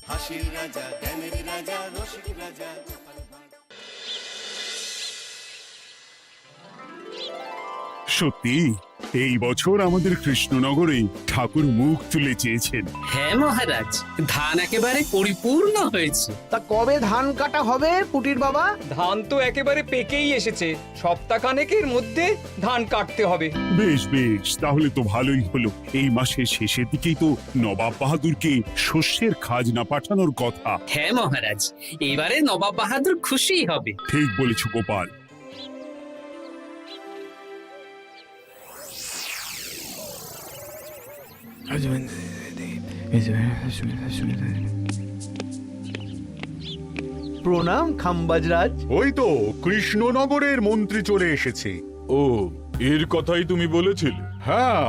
হাসির রাজা, জ্ঞানের রাজা, রসিক রাজা। সত্যি এই বছর আমাদের কৃষ্ণনগরে ঠাকুর মুখ তুলে চেয়েছেন। হ্যাঁ মহারাজ, ধান একেবারে পরিপূর্ণ হয়েছে। তা কবে ধান কাটা হবে পুটির বাবা? ধান তো একেবারে পেকেই এসেছে, সপ্তাহখানেকের মধ্যে ধান কাটতে হবে। বেশ বেশ, তাহলে তো ভালোই হলো। এই মাসের শেষের দিকেই তো নবাব বাহাদুরকে শস্যের খাজনা পাঠানোর কথা। হ্যাঁ মহারাজ, এবারে নবাব বাহাদুর খুশি হবে। ঠিক বলেছ গোপাল। প্রণাম খাম্বাজরাজ। ওই তো কৃষ্ণনগরের মন্ত্রী চলে এসেছে। ও, এর কথাই তুমি বলেছিলে? হ্যাঁ,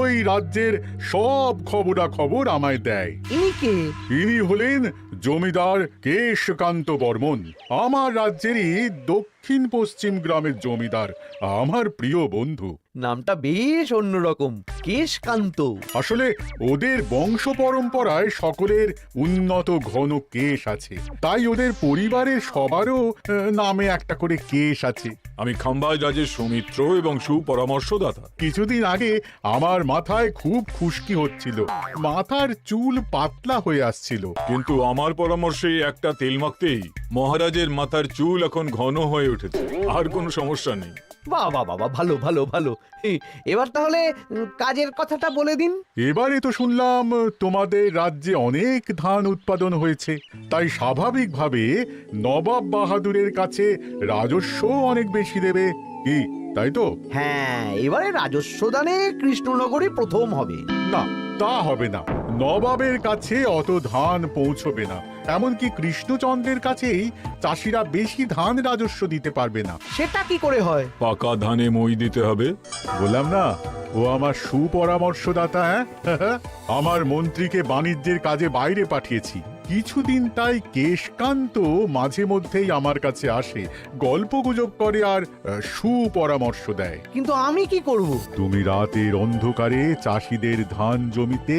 ওই রাজ্যের সব খবরাখবর আমায় দেয়। ইনি কে? ইনি হলেন জমিদার কেশকান্ত বর্মন, আমার রাজ্যেরই দক্ষিণ পশ্চিম গ্রামের জমিদার, আমার প্রিয় বন্ধু। নামটা বেশ অন্যরকম, কেশকান্ত। আসলে ওদের বংশ পরম্পরায় সকলের উন্নত ঘন কেশ আছে, তাই ওদের পরিবারের সবারও নামে একটা করে কেশ আছে। আমি খাম্বাজ রাজের সৌমিত্র এবং সুপরামর্শদাতা। কিছুদিন আগে আমার মাথায় খুব খুশকি হচ্ছিল, মাথার চুল পাতলা হয়ে আসছিল। কিন্তু আমার পরামর্শে একটা তেল মাখতেই মহারাজের মাথার চুল এখন ঘন হয়ে উঠেছে, আর কোনো সমস্যা নেই। বাবা বাবা, ভালো ভালো ভালো। এবার তাহলে কাজের কথাটা বলে দিন। এবারে তো শুনলাম তোমাদের রাজ্যে অনেক ধান উৎপাদন হয়েছে, তাই স্বাভাবিকভাবে নবাব বাহাদুরের কাছে রাজস্ব অনেক বেশি দেবে, কি তাই তো? হ্যাঁ, এবারে রাজস্ব দানে কৃষ্ণনগরই প্রথম হবে। না, তা হবে না। নবাবের কাছে অত ধান পৌঁছবে না, এমনকি কৃষ্ণচন্দ্রের কাছেই চাষিরা বেশি ধান রাজস্ব দিতে পারবে না। সেটা কি করে হয়? পাকা ধানে মই দিতে হবে। বললাম না, ও আমার সুপরামর্শদাতা। হ্যাঁ, আমার মন্ত্রীকে বাণিজ্যের কাজে বাইরে পাঠিয়েছি কিছুদিন, তাই কেশকান্ত মাঝে মধ্যেই আমার কাছে আসে, গল্পগুজব করে আর সুপরামর্শ দেয়। কিন্তু আমি কি করব? তুমি রাতের অন্ধকারে চাষিদের ধান জমিতে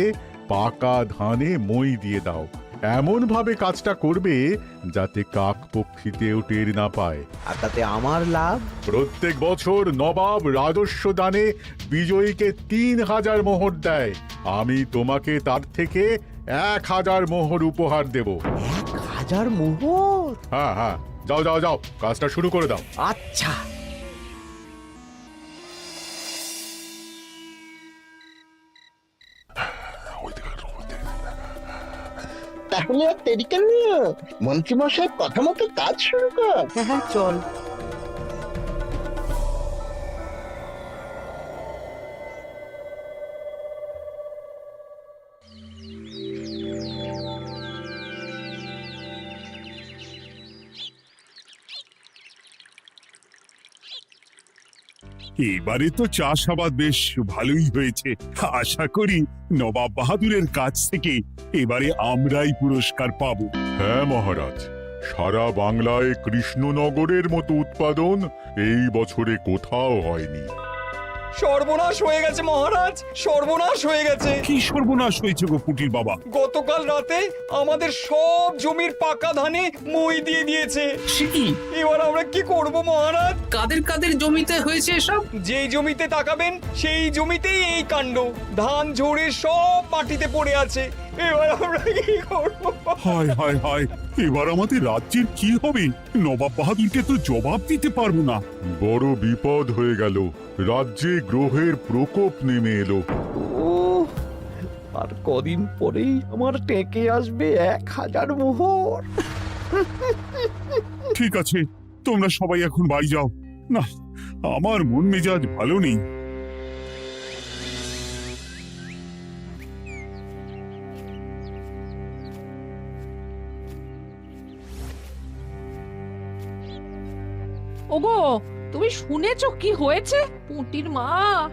পাকা ধানে মই দিয়ে দাও, এমন ভাবে কাজটা করবে যাতে কাকপক্ষীতেও টের না পায়। আর তাতে আমার লাভ? প্রত্যেক বছর নবাব রাজস্ব দানে বিজয়ীকে ৩,০০০ মোহর দেয়, আমি তোমাকে তার থেকে ১,০০০ মোহর উপহার দেব। ১,০০০ মোহর? হ্যাঁ হ্যাঁ, যাও যাও যাও, কাজটা শুরু করে দাও। আচ্ছা। তাহলে আর দেরি কেন, মন্ত্রীমশাইয়ের কথা মতো কাজ শুরু কর। হ্যাঁ হ্যাঁ, চল। এবারে তো চাষাবাদ বেশ ভালোই হয়েছে। আশা করি নবাব বাহাদুরের কাছ থেকে এবারে আমরাই পুরস্কার পাবো। হ্যাঁ মহারাজ, সারা বাংলায় কৃষ্ণনগরের মতো উৎপাদন এই বছরে কোথাও হয়নি। সর্বনাশ হয়ে গেছে মহারাজ, সর্বনাশ হয়ে গেছে। কি সর্বনাশ হয়েছে গো পুটির বাবা? গতকাল রাতে আমাদের সব জমির পাকা ধানে মই দিয়ে দিয়েছে। সে কি? এবার আমরা কি করব মহারাজ? কাদের কাদের জমিতে হয়েছে এসব? যেই জমিতে তাকাবেন সেই জমিতেই এই কাণ্ড, ধান ঝরে সব মাটিতে পড়ে আছে। এবার আমরা কি করব? হায় হায় হায়, এবার আমাদের রাজ্যের কি হবে? নবাব বাহাদুরকে তো জবাব দিতে পারবো না। বড় বিপদ হয়ে গেল, রাজ্যে গ্রহের প্রকোপ নেমে এলো। ও, আর কদিন পরেই আমার টেকে আসবে ১,০০০ মোহর। ঠিক আছে, তোমরা সবাই এখন বাড়ি যাও। না, আমার মন মেজাজ ভালো নেই। ওগো, তুমি শুনেছো কি হয়েছে? পুঁটির মা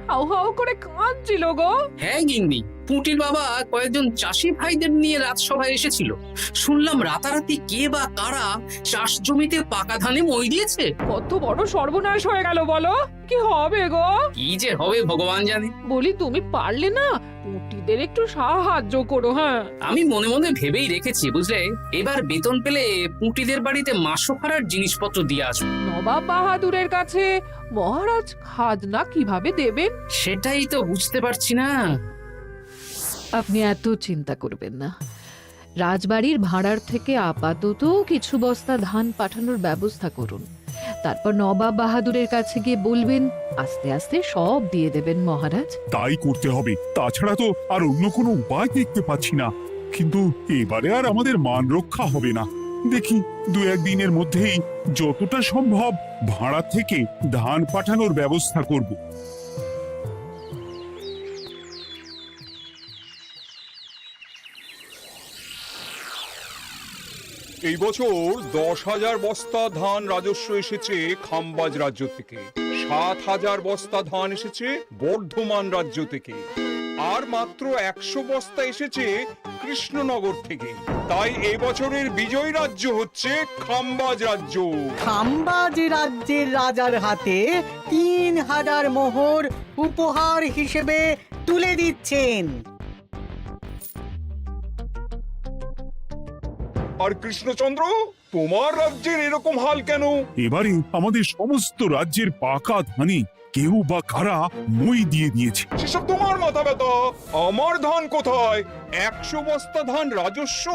হাউ হাউ করে কাঁদছিল গো। হ্যাঁ গিন্নি, পুঁটির বাবা কয়েকজন চাষি ভাইদের নিয়ে রাজসভায় এসেছিল। শুনলাম রাতারাতি কে বা কারা চাষ জমিতে পাকা ধানে মই দিয়েছে। কত বড় সর্বনাশ হয়ে গেল বলো, কি হবে গো? কি যে হবে ভগবান জানে। বলি তুমি পারলে না পুঁটিদের একটু সাহায্য করো। হ্যাঁ, আমি মনে মনে ভেবেই রেখেছি বুঝলে, এবার বেতন পেলে পুঁটিদের বাড়িতে মাসোহারার জিনিসপত্র দিয়ে আসবো। নবাব বাহাদুরের কাছে মহারাজ খাজনা কিভাবে দেবেন? সেটাই তো বুঝতে পারছি না। আপনি এত চিন্তা করবেন না। রাজবাড়ির ভাড়ার থেকে আপাতত কিছু বস্তা ধান পাঠানোর ব্যবস্থা করুন। তারপর নবাব বাহাদুরের কাছে গিয়ে বলবেন, আস্তে আস্তে সব দিয়ে দেবেন মহারাজ। তাই করতে হবে, তাছাড়া তো আর অন্য কোনো উপায় দেখতে পাচ্ছি না। কিন্তু এবারে আর আমাদের মান রক্ষা হবে না। দেখি 2-1 দিনের মধ্যেই যতটা সম্ভব ভাড়া থেকে ধান পাঠানোর ব্যবস্থা করব। এই বছর 10,000 বস্তা ধান রাজস্ব এসেছে খাম্বাজ রাজ্য থেকে, 7,000 বস্তা ধান এসেছে বর্ধমান রাজ্য থেকে, আর মাত্র 100 বস্তা এসেছে কৃষ্ণনগর থেকে। তাই এই বছরের বিজয়ী রাজ্য হচ্ছে খাম্বাজ রাজ্য। খাম্বাজ রাজ্যের রাজার হাতে 3,000 মোহর উপহার হিসেবে তুলে দিচ্ছেন। আর কৃষ্ণচন্দ্র, তোমার রাজ্যের এরকম হাল কেন? এবারে আমাদের সমস্ত রাজ্যের পাকা ধানে কেউ বা কারা মই দিয়ে দিয়েছে। সেসব তোমার মাথা ব্যথা। আমার ধান কোথায়? 100 বস্তা ধান রাজস্ব,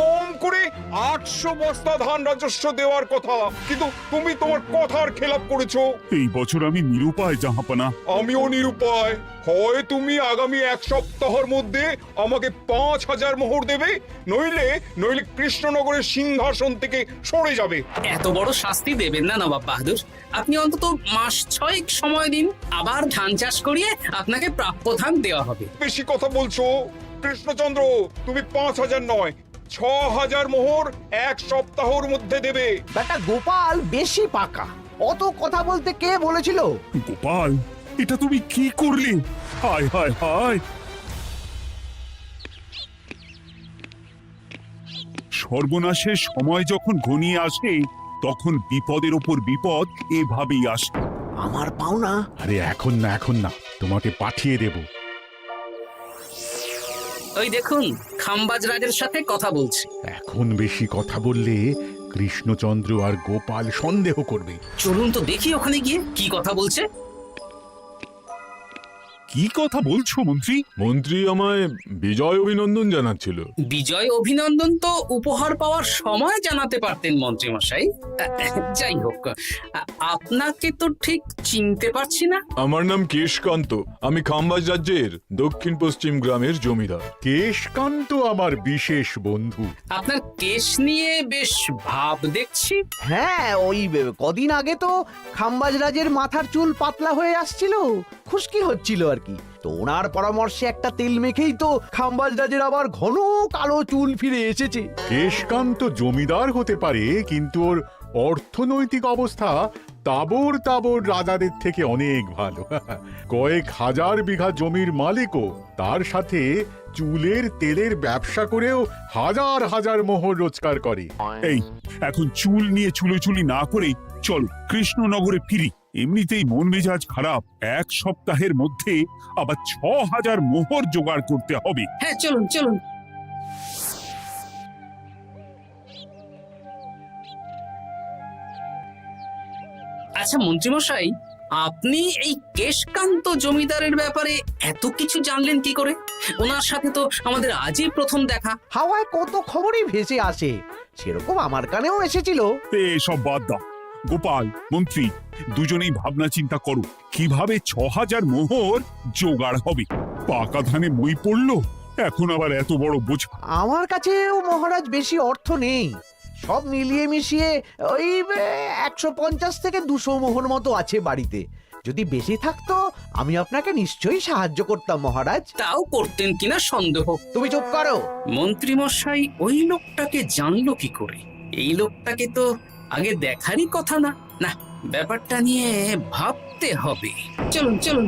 কম করে 800 বস্তা ধান রাজস্ব দেওয়ার কথা, কিন্তু তুমি তোমার কথার খেলাপ করেছো। এই বছর আমি নিরুপায় জাহাপানা। আমিও নিরুপায়। হয় তুমি আগামী 1 সপ্তাহের মধ্যে আমাকে 5,000 মোহর দেবে, নইলে কৃষ্ণনগরের সিংহাসন থেকে সরে যাবে। এত বড় শাস্তি দেবেন না নবাব বাহাদুর। আপনি অন্তত মাস 6 সময় দিন, আবার ধান চাষ করিয়ে আপনাকে প্রাপ্য ধান দেওয়া হবে। বেশি কথা বলছো কৃষ্ণচন্দ্র। তুমি 5,000 নয়, 6,000 মোহর 1 সপ্তাহের মধ্যে দেবে। বেটা গোপাল বেশি পাকা, অত কথা বলতে কে বলেছিল? গোপাল, এটা তুমি কি করলে? হায় হায় হায়! সর্বনাশের সময় যখন ঘনিয়ে আসে তখন বিপদের ওপর বিপদ এভাবেই আসে। আমার পাওনা। আরে এখন না, তোমাকে পাঠিয়ে দেব। ওই দেখুন, খাম্বাজ রাজের সাথে কথা বলছি। এখন বেশি কথা বললে কৃষ্ণচন্দ্র আর গোপাল সন্দেহ করবে। চলুন তো দেখি ওখানে গিয়ে কি কথা বলছে। কি কথা বলছো মন্ত্রী? মন্ত্রী আমায় বিজয় অভিনন্দন জানাচ্ছিল। বিজয় অভিনন্দন তো উপহার পাওয়ার সময় জানাতে পারতেন মন্ত্রী মশাই। যাই হোক, আপনাকে তো ঠিক চিনতে পারছি না। আমার নাম কেশকান্ত, আমি খাম্বাজ রাজ্যের দক্ষিণ পশ্চিম গ্রামের জমিদার। কেশকান্ত আমার বিশেষ বন্ধু। আপনার কেশ নিয়ে বেশ ভাব দেখছি। হ্যাঁ, ওই কদিন আগে তো খাম্বাজ রাজের মাথার চুল পাতলা হয়ে আসছিল, খুশকি হচ্ছিল আর কি। তো ওনার পরামর্শে একটা তেল মেখেই তো খাম্বাজ রাজের আবার ঘন কালো চুল ফিরে এসেছে। কেশকান্ত জমিদার হতে পারে, কিন্তু ওর অর্থনৈতিক অবস্থা তাবর রাজাদের থেকে অনেক ভালো। কয়েক হাজার বিঘা জমির মালিকও, তার সাথে চুলের তেলের ব্যবসা করেও হাজার হাজার মোহর রোজগার করে। এই, এখন চুল নিয়ে চুলোচুলি না করে চলো কৃষ্ণনগরে ফিরি। এমনিতেই মন মেজাজ খারাপ, 1 সপ্তাহের মধ্যে আবার 6,000 মোহর জোগাড় করতে হবে। হ্যাঁ, চলুন চলুন। আচ্ছা মন্ত্রীমশাই, আপনি এই কেশকান্ত জমিদারের ব্যাপারে এত কিছু জানলেন কি করে? ওনার সাথে তো আমাদের আজই প্রথম দেখা। হাওয়ায় কত খবরই ভেসে আসে, সেরকম আমার কানেও এসেছিল। এসব বাদ দাও। গোপাল, মন্ত্রী, দুজনেই ভাবনা চিন্তা করো কিভাবে 6,000 মোহর জোগাড় হবে। পাকা ধানে মই পড়লো, এখন আবার এত বড় বোঝা। আমার কাছেও মহারাজ বেশি অর্থ নেই, সব মিলিয়ে মিশিয়ে ওই 150 থেকে 200 মোহর মতো আছে বাড়িতে। যদি বেশি থাকতো আমি আপনাকে নিশ্চয়ই সাহায্য করতাম মহারাজ। তাও করতেন কিনা সন্দেহ। তুমি চুপ করো। মন্ত্রীমশাই ওই লোকটাকে জানলো কি করে? এই লোকটাকে তো আগে দেখারই কথা না। না, ব্যাপারটা নিয়ে ভাবতে দিতে হবে। চলুন চলুন।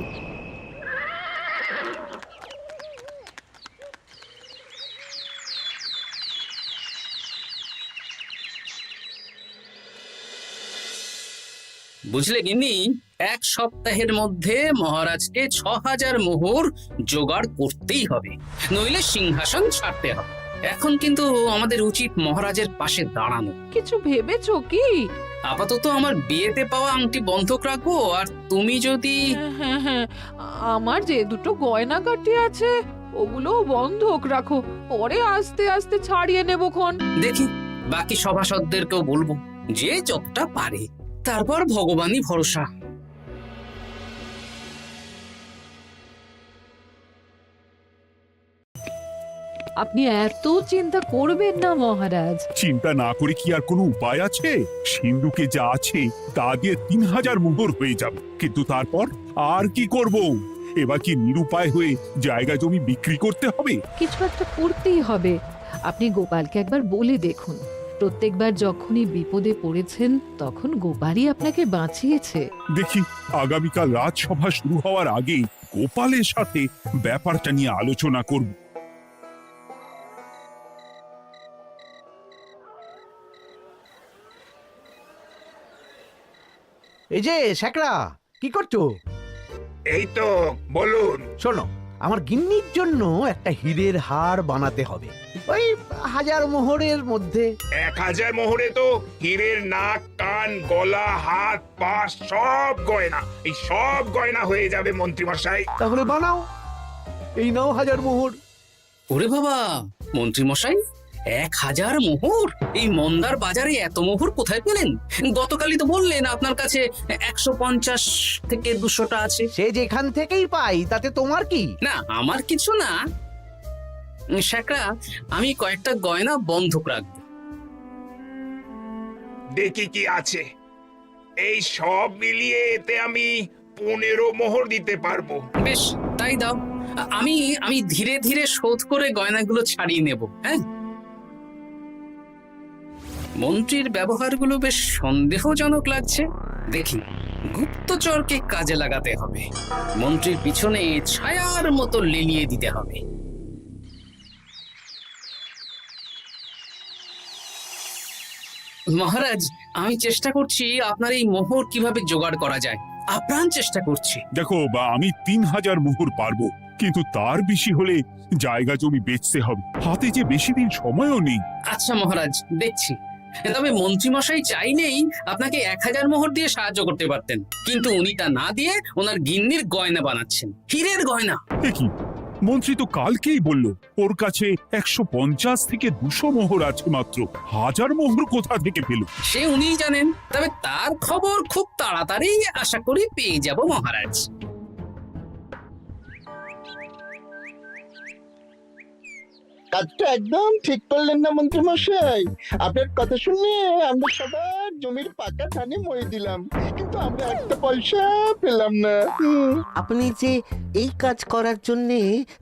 বুঝলে গিন্নি, এক সপ্তাহের মধ্যে মহারাজকে ৬,০০০ মোহর জোগাড় করতেই হবে, নইলে সিংহাসন ছাড়তে হবে। এখন কিন্তু আমাদের উচিত মহারাজের পাশে দাঁড়ানো। কিছু ভেবেছো কি? আপাতত আমার বিয়েতে পাওয়া আংটি বন্ধক রাখবো, আর তুমি যদি হ্যাঁ হ্যাঁ, আমার যে দুটো গয়নাগাটি আছে ওগুলো বন্ধক রাখো, পরে আস্তে আস্তে ছাড়িয়ে নেবো খন। দেখি বাকি সভাসদদেরকেও বলবো, যে যতটা পারে, তারপর ভগবানই ভরসা। আপনি এত চিন্তা করবেন না মহারাজ। চিন্তা না করে কি আর কোনো উপায় আছে? সিন্ধুকে যা আছে তা দিয়ে ৩,০০০ মোহর হয়ে যাবে, কিন্তু তারপর আর কি করব? এবার কি নিরুপায় হয়ে জায়গা জমি বিক্রি করতে হবে? কিছু একটা করতেই হবে। আপনি গোপালকে একবার বলে দেখুন, প্রত্যেকবার যখনই বিপদে পড়েছেন তখন গোপালই আপনাকে বাঁচিয়েছে। দেখি আগামীকাল রাজসভা শুরু হওয়ার আগে গোপালের সাথে ব্যাপারটা নিয়ে আলোচনা করব। এই যে শ্যাকরা, কি করছো? এই তো, বলুন। শোনো, আমার গিন্নির জন্য একটা হীরের হার বানাতে হবে, ওই ১,০০০ মোহরের মধ্যে। ১,০০০ মোহরে তো হীরের নাক, কান, গলা, হাত, পা সব গয়না, এই সব গয়না হয়ে যাবে মন্ত্রীমশাই। তাহলে বানাও, এই নাও ১,০০০ মোহর। ওরে বাবা, মন্ত্রী মশাই, ১,০০০ মোহর! এই মন্দার বাজারে এত মোহর কোথায় পেলেন? গতকালই তো বললেন আপনার কাছে ১৫০ থেকে ২০০টা আছে। সে যেখান থেকেই পাই, তাতে তোমার কি? না, আমার কিছু না। শ্যাকরা, আমি কয়েকটা গয়না বন্ধক রাখবো। দেখি কি আছে। এই সব মিলিয়ে এতে আমি ১৫ মোহর দিতে পারবো। বেশ, তাই দাও। আমি ধীরে ধীরে শোধ করে গয়নাগুলো ছাড়িয়ে নেব। হ্যাঁ, মন্ত্রীর ব্যবহারগুলো বেশ সন্দেহজনক লাগছে। দেখি, গুপ্তচরকে কাজে লাগাতে হবে, মন্ত্রীর পিছনে ছায়ার মতো লেলিয়ে দিতে হবে। মহারাজ, আমি চেষ্টা করছি আপনার এই মোহর কিভাবে জোগাড় করা যায়, আপ্রাণ চেষ্টা করছি। দেখো, আমি ৩,০০০ মোহর পারবো, কিন্তু তার বেশি হলে জায়গা জমি বেচতে হবে, হাতে যে বেশি দিন সময়ও নেই। আচ্ছা মহারাজ, দেখছি। তবে মন্ত্রীমশাই চাইলেই আপনাকে ১,০০০ মোহর দিয়ে সাহায্য করতে পারতেন, কিন্তু উনি তা না দিয়ে ওনার গিন্নির গয়না বানাচ্ছেন, হীরের গয়না। দেখি, মন্ত্রী তো কালকেই বলল ওর কাছে ১৫০ থেকে ২০০ মোহর আছে মাত্র। ১,০০০ মোহর কোথা থেকে পেল? সে উনিই জানেন, তবে তার খবর খুব তাড়াতাড়ি আশা করি পেয়ে যাব মহারাজ। কাজটা একদম ঠিক করলেন না মন্ত্রী মশাই? আপনার কথা শুনে আমরা সবার জমির পাকা ধানে মই দিলাম, কিন্তু আমরা একটা পয়সা পেলাম না। আপনি যে এই কাজ করার জন্যে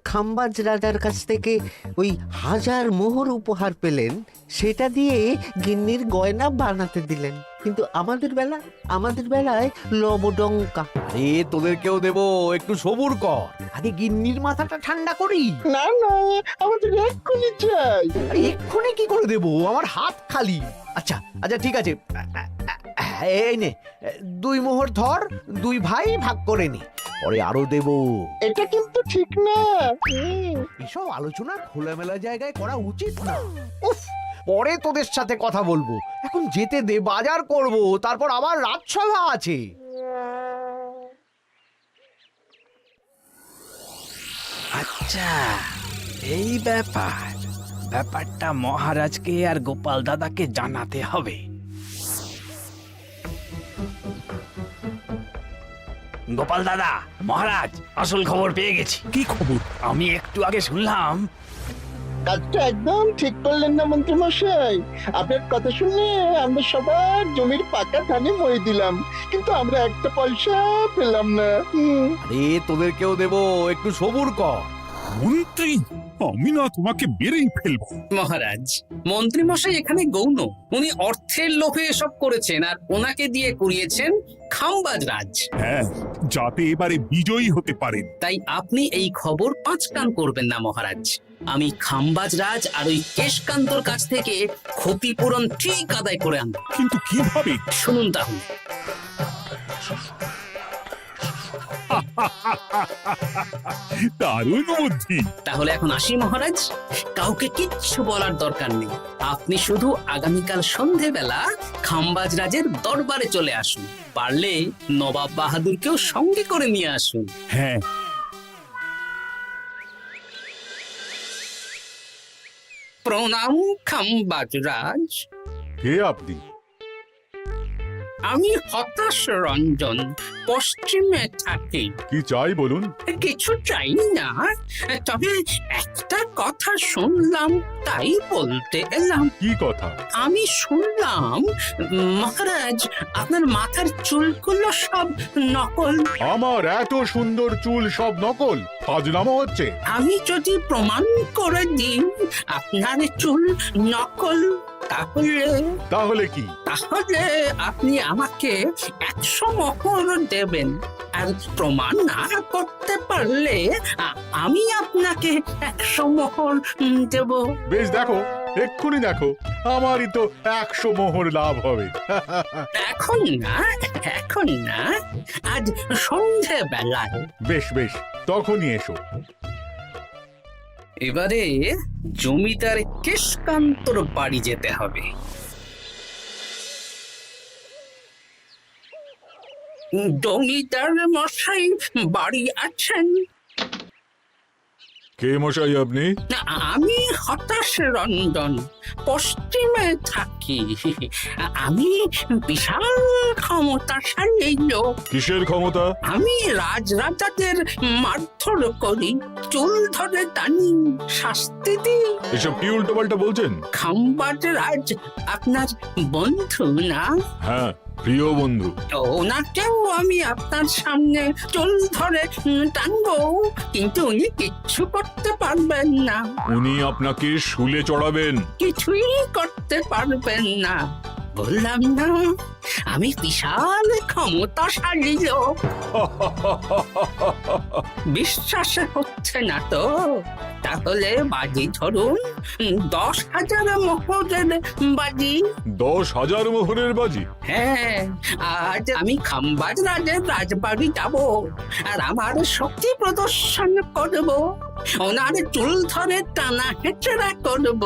খাম্বাজ রাজার কাছ থেকে ওই ১,০০০ মোহর উপহার পেলেন, সেটা দিয়ে গিন্নির গয়না বানাতে দিলেন, কিন্তু আমাদের বেলায় লবডঙ্কা। আরে তোদেরকেও দেবো, একটু সবুর কর, আগে গিন্নির মাথাটা ঠান্ডা করি। না না, আমাদের এক্ষুনি চাই। আরে এক্ষুনি কি করে দেবো, আমার হাত খালি। আচ্ছা আচ্ছা, ঠিক আছে, এই নে ২ মোহর ধর, ২ ভাই ভাগ করে নি, পরে আরো দেবো। এটা কিন্তু ঠিক না। এসব আলোচনা খোলামেলা জায়গায় করা উচিত না। উফ, পরে তোদের সাথে কথা বলবো, এখন যেতে দে, বাজার করব, তারপর আবার রাজসভা আছে। আচ্ছা, এই ব্যাপারটা মহারাজকে আর গোপাল দাদাকে জানাতে হবে। গোপাল দাদা, মহারাজ আসল খবর পেয়ে গেছি। কি খবর? আমি একটু আগে শুনলাম। কাজটা একদম ঠিক করলেন না মন্ত্রী মশাই? আপনার কথা শুনে আমরা সবার জমির পাকা ধানে মই দিলাম, কিন্তু আমরা একটা পয়সা পেলাম না। আরে তোদেরকেও দেবো, একটু সবুর কর। মন্ত্রী, আমি না তোমাকে মেরেই ফেলবো। মহারাজ, মন্ত্রী মশাই এখানে গৌণ। উনি অর্থের লোভে এসব করেছেন, আর ওনাকে দিয়ে করিয়েছেন খামবাজ রাজ। হ্যাঁ, যাতে এবারে বিজয়ী হতে পারেন। তাই আপনি এই খবর পাঁচ কান করবেন না মহারাজ। আমি খামবাজ রাজ আর ওই কেশকান্তর কাছ থেকে ক্ষতিপূরণ ঠিক আদায় করে আনব। কিন্তু কিভাবে? শুনুন তাহলে। দারুণ বুদ্ধি। তাহলে এখন আসি মহারাজ, কাউকে কিচ্ছু বলার দরকার নেই। আপনি শুধু আগামীকাল সন্ধেবেলা খামবাজ রাজের দরবারে চলে আসুন। পারলে নবাব বাহাদুরকেও সঙ্গে করে নিয়ে আসুন। হ্যাঁ, প্রণাম খামবাজ রাজ। কে আপনি? আমি হতাশ রঞ্জন, পশ্চিমে থাকি। কি চাই বলুন? কিছু চাই না, তবে একটা কথা শুনলাম তাই বলতে এলাম। কি কথা? আমি শুনলাম মহারাজ আপনার মাথার চুলগুলো সব নকল। আমার এত সুন্দর চুল সব নকল? ফাজলামো হচ্ছে। আমি যদি প্রমাণ করে দিই আপনার চুল নকল, তাহলে কি? তাহলে আপনি আমাকে 100 মোহর দেবেন। আর প্রমাণ না করতে পারলে আমি আপনাকে 100 মোহর দেব। বেশ, দেখো, এক্ষুনি দেখো, আমারই তো 100 মোহর লাভ হবে। এখন না, এখন না, আজ সন্ধেবেলায়। বেশ বেশ, তখনই এসো। এবারে জমিদার কেশকান্তর বাড়ি যেতে হবে। জমিদার মশাই বাড়ি আছেন? কে মশাই আপনি? আমি হতাশ রঞ্জন, পশ্চিমে থাকি। আমি বিশাল ক্ষমতাশালী লোক। কিসের ক্ষমতা? আমি রাজরাজাদের মারধর করি, চুল ধরে টানি, শাস্তি দিই। এসব কি উল্টো পাল্টা বলছেন? খামবাজ রাজ আপনার বন্ধু না? হ্যাঁ, প্রিয় বন্ধু। ওনাকেও আমি আপনার সামনে চুল ধরে টানবো, কিন্তু উনি কিচ্ছু করতে পারবেন না। উনি আপনাকে শুলে চড়াবেন। কিছুই করতে পারবেন না। বললাম না, আমি বিশাল ক্ষমতাশালী লোক। বিশ্বাস হচ্ছে না তো? তাহলে বাজি ধরুন, 10,000 মোহরের বাজি। 10,000 মোহরের বাজি? হ্যাঁ, আজ আমি খামবাজ রাজের রাজবাড়ি যাব, আর আমার শক্তি প্রদর্শন করব। ওনার চুল ধরে টানা হেঁচড়া করব,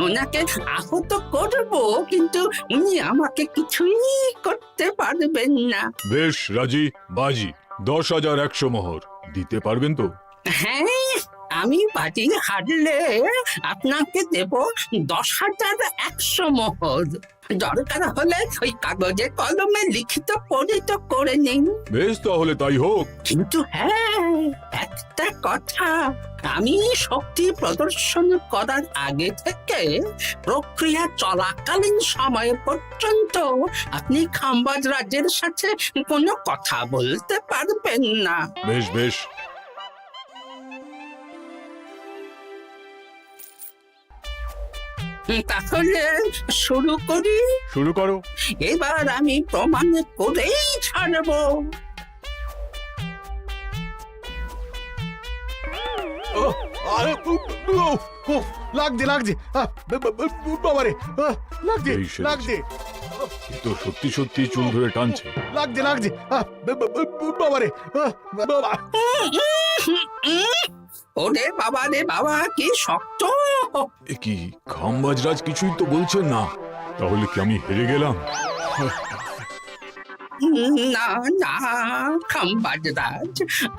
ওনাকে আহত করব, কিন্তু উনি আমাকে কিছুই করতে পারবেন না। বেশ, রাজি। বাজি 10,100 মোহর দিতে পারবেন তো? হ্যাঁ, আমি বাজি হারলে আপনাকে দেব 10,100 মোহর। দরকার হলে ওই কাগজে কলমে লিখিত পরিত করে নিন। বেশ, তাহলে তাই হোক। কিন্তু হ্যাঁ, একটা কথা, আমি শক্তি প্রদর্শন করার আগে থেকে প্রক্রিয়া চলাকালীন সময় পর্যন্ত আপনি খামবাজ রাজের সাথে কোনো কথা বলতে পারবেন না। বেশ বেশ। তাহলে শুরু করি। শুরু করো। এবার আমি প্রমাণ করেই ছাড়বো। লাগছে লাগছে, বাবারে, লাগছে এই সেরেছে। লাগছে এ তো সত্যি সত্যি চুল ধরে টানছে। লাগছে লাগছে, বাবারে, বাবা। ওরে বাবা রে বাবা, কি শক্ত! এ কি, খামবাজরাজ কিছুই তো বলছেন না। তাহলে কি আমি হেরে গেলাম? না না খামবাজ রাজ,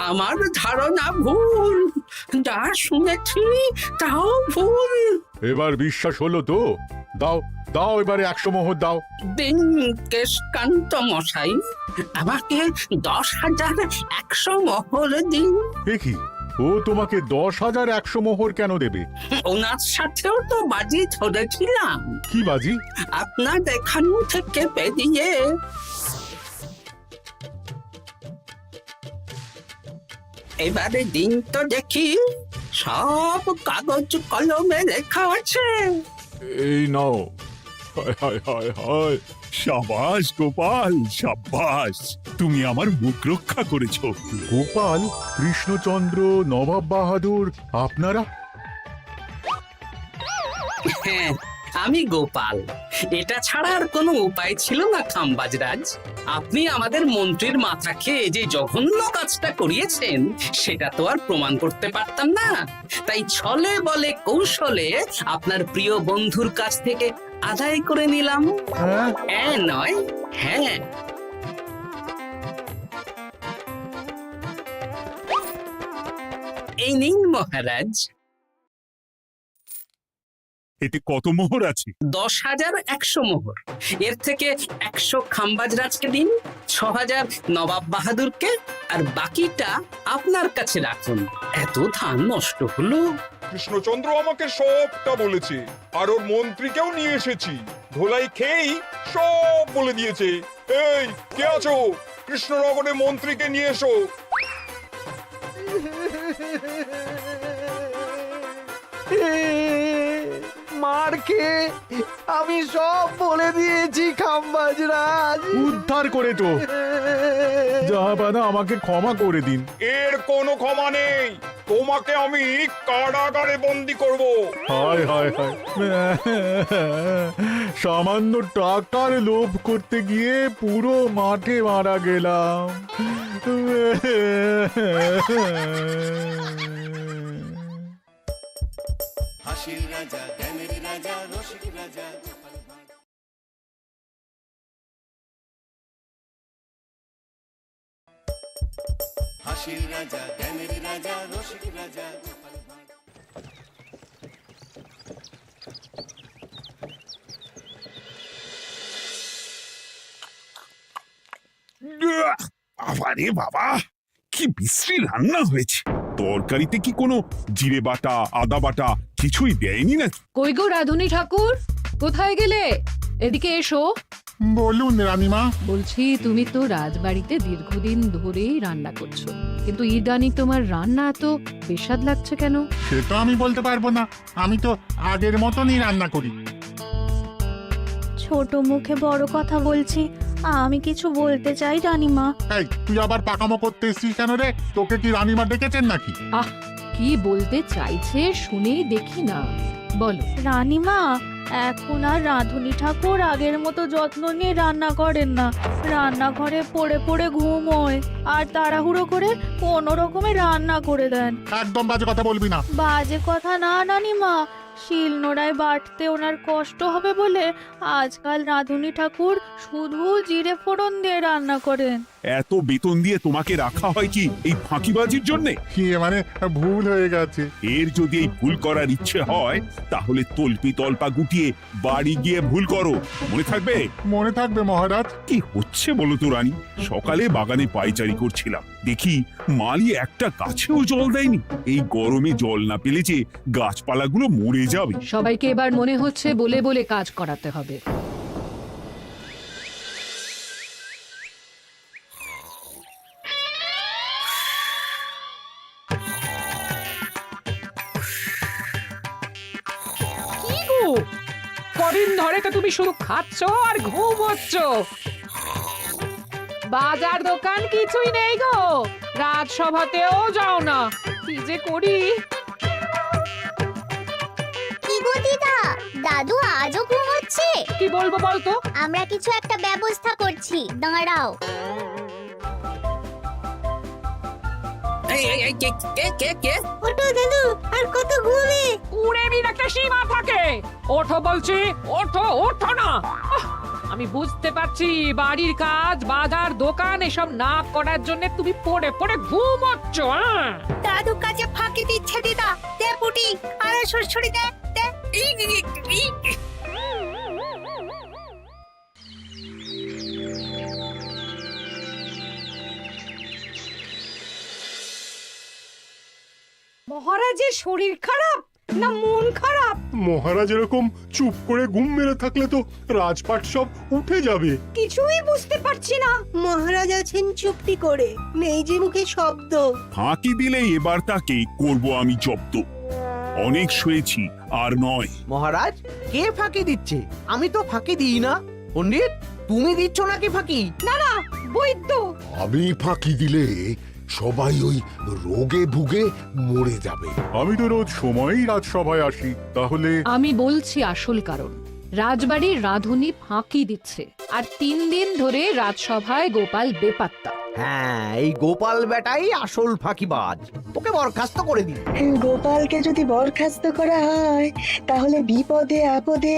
আমার ধারণা ভুল। যা শুনেছি তাও ভুল। এবার বিশ্বাস হলো তো? দাও দাও, এবারে 100 মোহর দাও। দিন কেশকান্ত মশাই, আমাকে 10,100 মোহর দিন। এ কি, ও তোমাকে 10,100 মোহর কেন দেবে? ওনার সাথেও তো বাজি ধরেছিলাম। কি বাজি? আপনার এখান থেকে বেরিয়ে এবারে দিন তো দেখি। সব কাগজ কলমে লেখা আছে। এই নাও। হায় হায় হায় হায়। সাবাস গোপাল, সাবাস, তুমি আমার মুখ রক্ষা করেছো। গোপাল, কৃষ্ণচন্দ্র, নবাব বাহাদুর, আপনারা? হ্যাঁ, আমি গোপাল। এটা ছাড়া আর কোনো উপায় ছিল না খাম্বাজরাজ। আপনি আমাদের মন্ত্রীর মাথা খেয়ে যে জঘন্য কাজটা করিয়েছেন সেটা তো আর প্রমাণ করতে পারতাম না, তাই ছলে বলে কৌশলে আপনার প্রিয় বন্ধুর কাছ থেকে আদায় করে নিলাম। হ্যাঁ নয়, হ্যাঁ। এই নিন মহারাজ। এতে কত মোহর আছে? 10,100 মোহর। এর থেকে 100 খাম্বাজরাজকে দিন, 6,000 নবাব বাহাদুরকে, আর বাকিটা আপনার কাছে রাখুন। এত ধান নষ্ট হলো। কৃষ্ণচন্দ্র আমাকে সবটা বলেছে, আর ওর মন্ত্রীকেও নিয়ে এসেছি। ধোলাই খেয়েই সব বলে দিয়েছে। এই কে আছো? কৃষ্ণনগরের মন্ত্রীকে নিয়ে এসো। মার খেয়ে আমি সব বলে দিয়েছি খাম্বাজরাজ। উদ্ধার করে তো জাহাপানা, আমাকে ক্ষমা করে দিন। এর কোনো ক্ষমা নেই। তোমাকে আমি কারাগারে বন্দি করব। হায় হায় হায়, সামান্য টাকার লোভ করতে গিয়ে পুরো মাঠে মারা গেলাম। হাসির রাজা জ্ঞানের রাজা রসিক রাজা গোপাল ভাঁড়। হাসির রাজা জ্ঞানের রাজা রসিক রাজা গোপাল ভাঁড়। আরে বাবা, কি বিশ্রী রান্না হয়েছে! তরকারিতে কি কোনো জিরে বাটা, আদা বাটা কিছুই দেয়নি নাকি? কই গো রাধুনী ঠাকুর, কোথায় গেলে? এদিকে এসো। বলুন রানীমা। বলছি, তুমি তো রাজবাড়িতে দীর্ঘদিন ধরেই রান্না করছো, কিন্তু ইদানিং তোমার রান্না এত বেস্বাদ লাগছে কেন? সে তো আমি বলতে পারবো না, আমি তো আগের মতনই রান্না করি। ছোট মুখে বড় কথা বলছি, আমি কিছু বলতে চাই রানীমা। এই, তুই আবার পাকামো করতে এসেছিস কেন রে? তোকে কি রানীমা ডেকেছেন নাকি? আহ, কি বলতে চাইছে শুনেই দেখি না, বলো। রানীমা, এখন আর রাঁধুনি ঠাকুর আগের মতো যত্ন নিয়ে রান্না করেন না। রান্নাঘরে পড়ে পড়ে ঘুমোয় আর তাড়াহুড়ো করে কোনো রকমে রান্না করে দেন। একদম বাজে কথা বলবি না। বাজে কথা না রানীমা, শিলনোড়ায় বাটতে ওনার কষ্ট হবে বলে আজকাল রাঁধুনি ঠাকুর শুধু জিরে ফোড়ন দিয়ে রান্না করেন। এত বেতন দিয়ে তোমাকে রাখা হয় কি এই ফাঁকিবাজির জন্যে? কি মানে, ভুল হয়ে গেছে। এর যদি এই ভুল করার ইচ্ছে হয় তাহলে তল্পি তল্পা গুটিয়ে বাড়ি গিয়ে ভুল করো, মনে থাকবে? মনে থাকবে মহারাজ। কি হচ্ছে বলো তো রানী? সকালে বাগানে পায়চারি করছিলাম, দেখি মালি একটা গাছেও জল দেয়নি। এই গরমে জল না পেলে যে গাছপালাগুলো মরে যাবে। সবাইকে এবার মনে হচ্ছে বলে বলে কাজ করাতে হবে। কদিন ধরে তো তুমি শুধু খাচ্ছ আর ঘুমোচ্ছ। বাজার দোকান কিছুই নেই গো, রাজসভাতেও যাও না। কি যে করি। কি গো দিদা, দাদু আজও ঘুমোচ্ছে? কি বলবো বলতো? আমরা কিছু একটা ব্যবস্থা করছি, দাঁড়াও। এই, কে কে কে কে? ওঠো দাদু, আর কত ঘুমে? কুড়েমির একটা সীমা থাকে। ওঠো বলছি, ওঠো, ওঠো না। আমি বুঝতে পারছি বাড়ির কাজ, বাজার দোকান এসব না করার জন্য তুমি পড়ে পড়ে ঘুমোচ্ছ। দাদু কাজে ফাঁকি দিচ্ছে দিদা। দে পুটি, আর সরসরি দে। মহারাজের শরীর খারাপ, না মন খারাপ? মহারাজ এরকম চুপ করে ঘুম মেরে থাকলে তো রাজপাট সব উঠে যাবে। কিছুই বুঝতে পারছি না। মহারাজ আছেন চুপটি করে, নেই যে মুখে শব্দ। ফাঁকি দিলে এবার তাকে করব আমি জব্দ। অনেক শুয়েছি, আর নয়। মহারাজ, কে ফাঁকি দিচ্ছে? আমি তো ফাঁকি দিই না। পণ্ডিত, তুমি দিচ্ছ নাকি ফাঁকি? না না, বৈদ্য। আমি ফাঁকি দিলে সবাই ওই রোগে ভুগে মরে যাবে। আমি তো রোজ সময়ই রাজসভায় আসি, তাহলে আমি বলছি আসল কারণ। রাজবাড়ির রাঁধুনি ফাঁকি দিচ্ছে, আর 3 দিন ধরে রাজসভায় গোপাল বেপাত্তা। হ্যাঁ, এই গোপাল বেটাই আসল ফাঁকিবাজ। ওকে বরখাস্ত করে দিন। গোপালকে যদি বরখাস্ত করা হয় তাহলে বিপদে আপদে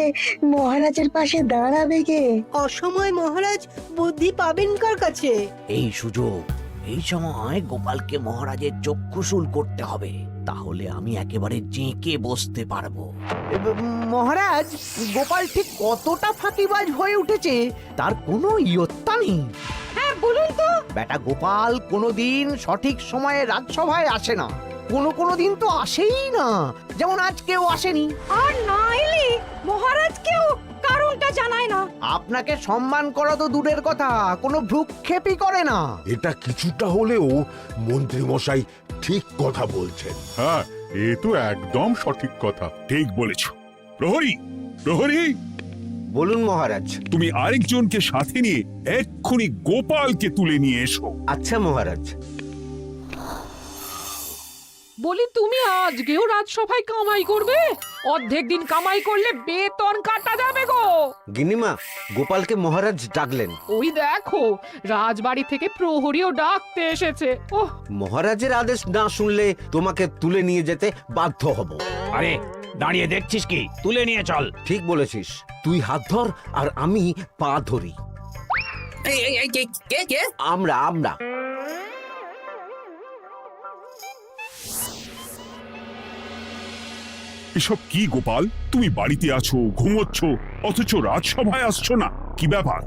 মহারাজের পাশে দাঁড়াবে কে? অসময় মহারাজ বুদ্ধি পাবেন কার কাছে? এই সুযোগ, এই সময় গোপালকে মহারাজের চক্ষুশূল করতে হবে। তাহলে আমি একেবারে জেঁকে বসতে পারবো। মহারাজ, গোপাল ঠিক কতটা ফাঁকিবাজ হয়ে উঠেছে তার কোনো ইয়ত্তা নেই। হ্যাঁ বলুন তো। বেটা গোপাল কোনোদিন সঠিক সময়ে রাজসভায় আসে না। কোনো দিন তো আসেই না, যেমন আজকেও আসেনি। আর না এলে মহারাজকেও কারণটা জানায় না। আপনাকে সম্মান করা তো দূরের কথা, কোনো ভ্রুক্ষেপই করে না। এটা কিছুটা হলেও মন্ত্রী মশাই ঠিক কথা বলছেন। হ্যাঁ, এ তো একদম সঠিক কথা। ঠিক বলেছ। প্রহরী, প্রহরী, বলুন মহারাজ। তুমি আরেকজনকে সাথে নিয়ে এক্ষুনি গোপালকে তুলে নিয়ে এসো। আচ্ছা মহারাজ। বলি তুমি আজকেও রাজসভায় কামাই করবে? অর্ধেক দিন কামাই করলে বেতন কাটা যাবে গো। গিন্নিমা, গোপালকে মহারাজ ডাকলেন। ওই দেখো, রাজবাড়ি থেকে প্রহরীও ডাকতে এসেছে। ওহ, মহারাজের আদেশ না শুনলে তোমাকে তুলে নিয়ে যেতে বাধ্য হব। আরে দাঁড়িয়ে দেখছিস কি, তুলে নিয়ে চল। ঠিক বলেছিস, তুই হাত ধর আর আমি পা ধরি। এই, কে কে? আমরা এসব কি গোপাল? তুমি বাড়িতে আছো, ঘুমোচ্ছ, অথচ রাজসভায় আসছো না, কি ব্যাপার?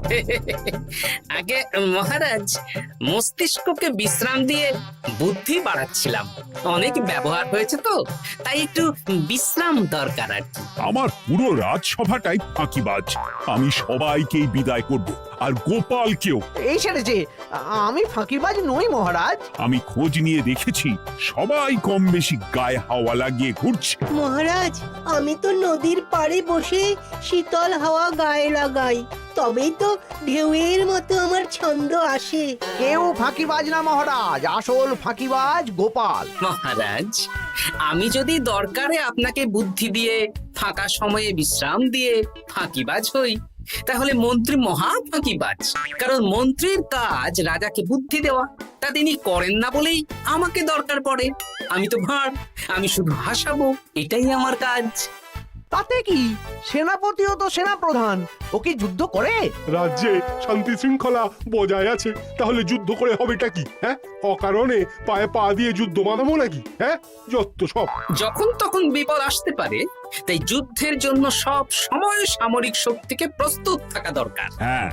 আগে মহারাজ, মস্তিষ্ককে বিশ্রাম দিয়ে বুদ্ধি বাড়াচ্ছিলাম। অনেক ব্যবহার হয়েছে তো, তাই একটু বিশ্রাম দরকার আর কি। আমার পুরো রাজসভাটাই ফাঁকিবাজ। আমি সবাইকেই বিদায় করব, আর গোপালকেও। এই সেরেছে, আমি ফাঁকিবাজ নই মহারাজ। আমি খোঁজ নিয়ে দেখেছি, সবাই কম বেশি গায়ে হাওয়া লাগিয়ে ঘুরছে। মহারাজ, আমি তো নদীর পাড়ে বসে শীতল হাওয়া গায়ে লাগাই, তবেই তো ঢেউয়ের মতো আমার ছন্দ আসে। কেউ ফাঁকিবাজ না মহারাজ, আসল ফাঁকিবাজ গোপাল। মহারাজ, আমি যদি দরকারে আপনাকে বুদ্ধি দিয়ে, ফাঁকা সময়ে বিশ্রাম দিয়ে ফাঁকিবাজ হই, তাহলে মন্ত্রী মহা ফাঁকিবাজ। কারণ মন্ত্রীর কাজ রাজাকে বুদ্ধি দেওয়া, তা তিনি করেন না বলেই আমাকে দরকার পড়ে। আমি তো ভাঁড়, আমি শুধু হাসাবো, এটাই আমার কাজ। তাতে কি, সেনাপতিও তো সেনাপ্রধান, ও কি যুদ্ধ করে? রাজ্যে শান্তি শৃঙ্খলা বজায় আছে, তাহলে যুদ্ধ করে হবেটা কি? হ্যাঁ, অকারণে পায়ে পা দিয়ে যুদ্ধ বাঁধাবো নাকি? হ্যাঁ, যত সব। যখন তখন বিপদ আসতে পারে, তাই যুদ্ধের জন্য সব সময় সামরিক শক্তিকে প্রস্তুত থাকা দরকার। হ্যাঁ,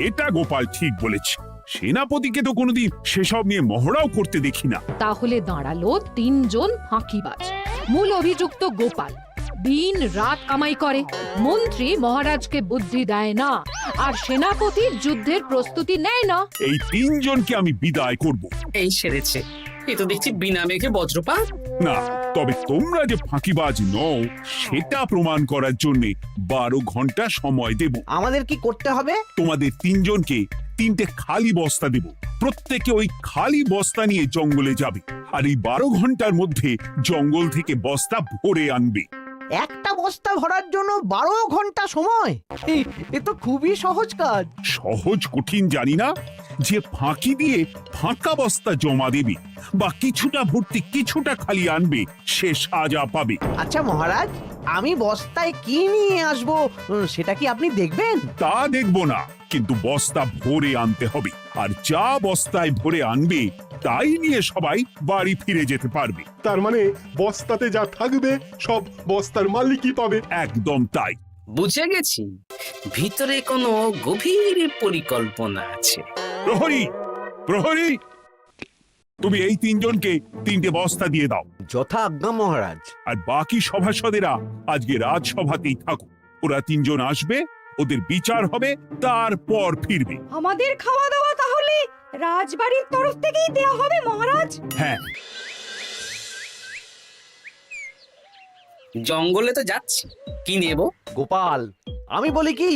এটা গোপাল ঠিক বলেছে। সেনাপতিকে তো কোনোদিন সেসব নিয়ে মহড়াও করতে দেখি না। তাহলে দাঁড়ালো 3 জন ফাঁকিবাজ। মূল অভিযুক্ত গোপাল দিন রাত কামাই করে, মন্ত্রী মহারাজকে বুদ্ধি দেয় না, আর সেনাপতি যুদ্ধের প্রস্তুতি নেয় না। এই 3 জনকে আমি বিদায় করব। এই সেরেছে, এ তো দেখছি বিনা মেঘে বজ্রপাত। না, তবে তোমরা যে ফাঁকিবাজ নও সেটা প্রমাণ করার জন্য 12 ঘন্টা সময় দেব। আমাদের কি করতে হবে? তোমাদের 3 জনকে 3টে খালি বস্তা দেব। প্রত্যেকে ওই খালি বস্তা নিয়ে জঙ্গলে যাবে, আর এই 12 ঘন্টার মধ্যে জঙ্গল থেকে বস্তা ভরে আনবে। একটা বস্তা ভরার জন্য 12 ঘন্টা সময়? এ তো খুবই সহজ কাজ। সহজ কঠিন জানি না, যে ফাঁকি দিয়ে ফাঁকা বস্তা জমা দেবে বা কিছুটা ভর্তি কিছুটা খালি আনবে, সে সাজা পাবে। আচ্ছা মহারাজ, আমি বস্তায় কি নিয়ে আসবো সেটা কি আপনি দেখবেন? তা দেখব না, কিন্তু বস্তা ভরে আনতে হবে। আর যা বস্তায় ভরে আনবে তাই নিয়ে সবাই বাড়ি ফিরে যেতে পারবে। তার মানে বস্তাতে যা থাকবে সব বস্তার মালিকই পাবে। একদম তাই। বুঝে গেছি, ভিতরে কোনো গভীর পরিকল্পনা আছে। প্রহরী, প্রহরী, তুমি এই তিনজনকে 3টে বস্তা দিয়ে দাও, যথা আজ্ঞা মহারাজ। আর বাকি সভাসদেরা আজকে রাজসভাতেই থাকুক। ওরা 3 জন আসবে, ওদের বিচার হবে, তারপর ফিরবে। আমাদের খাওয়া দাওয়া তাহলে রাজবাড়ির তরফ থেকেই দেয়া হবে মহারাজ? হ্যাঁ, জঙ্গলে তো যাচ্ছি, কি নেব? গোপাল, আমি বলি কি,